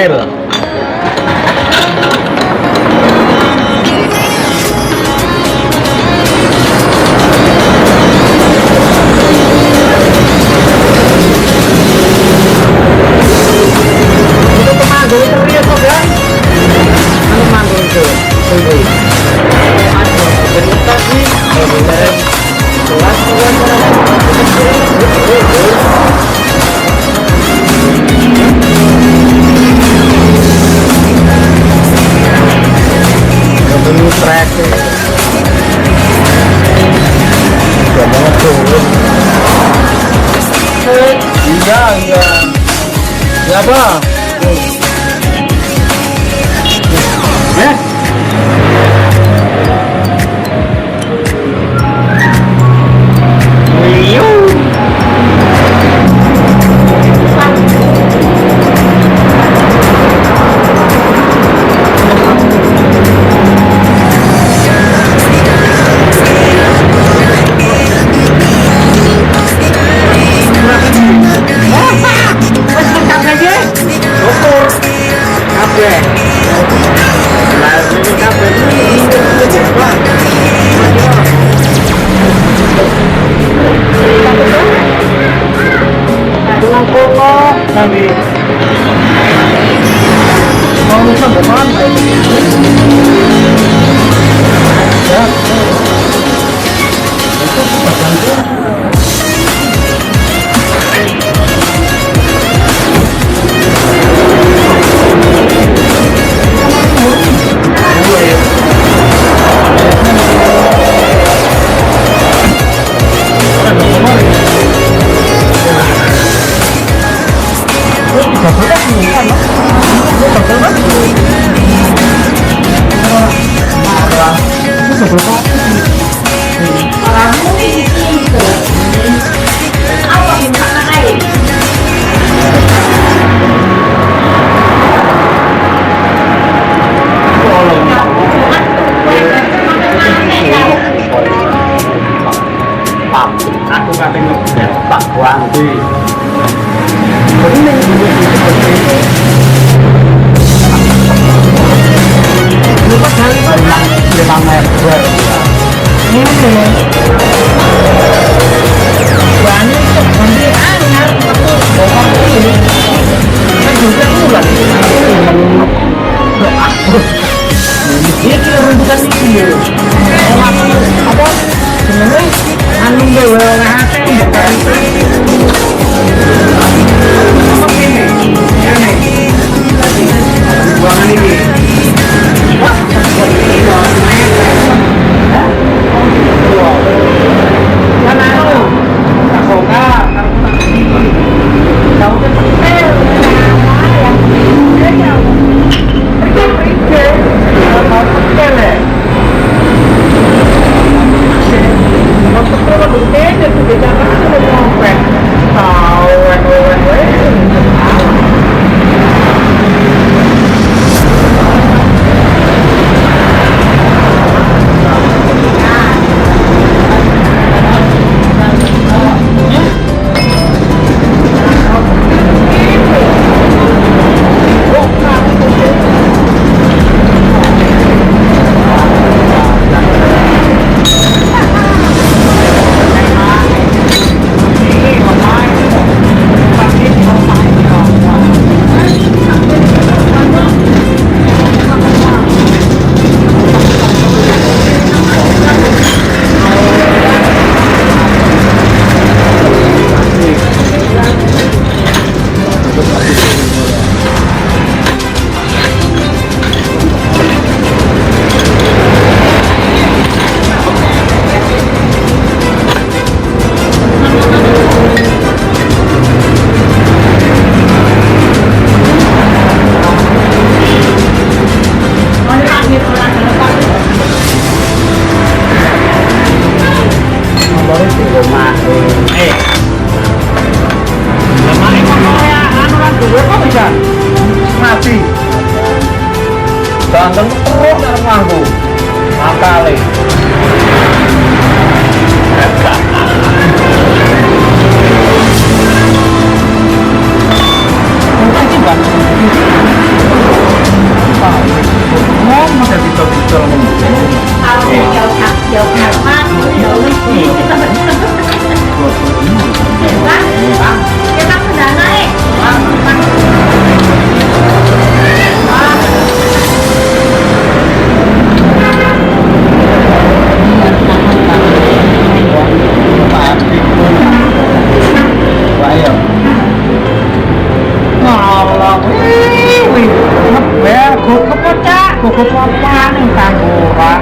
L. Itu pemandu serius kok ya? Anu mandu itu, tunggu. Aduh, bentar nih. Bentar. Kelas dulu track udah banget turun. Iya ya bang. Kami mau nusa bukan ya itu bantu aku nggak ngejar Pak Wandi. Lupa kali memang meter. Ini banyak nanti anyar aku bokong ini kan juga bulan. Dia kira rumpukan ini. Apa? Sebenarnya anu gawe ngate bukan. Apa ini? Ini. Buangan ini. Wah, kan anu tak soka karo tak iki. Tahu kan petel. Yang pergi mau petel ya. Untuk produk itu beda kan ada kompet. Tahu mati. Jangan terus karo nganggo. Akale. Mungkin Bang. Kudu apa nih kanggo ora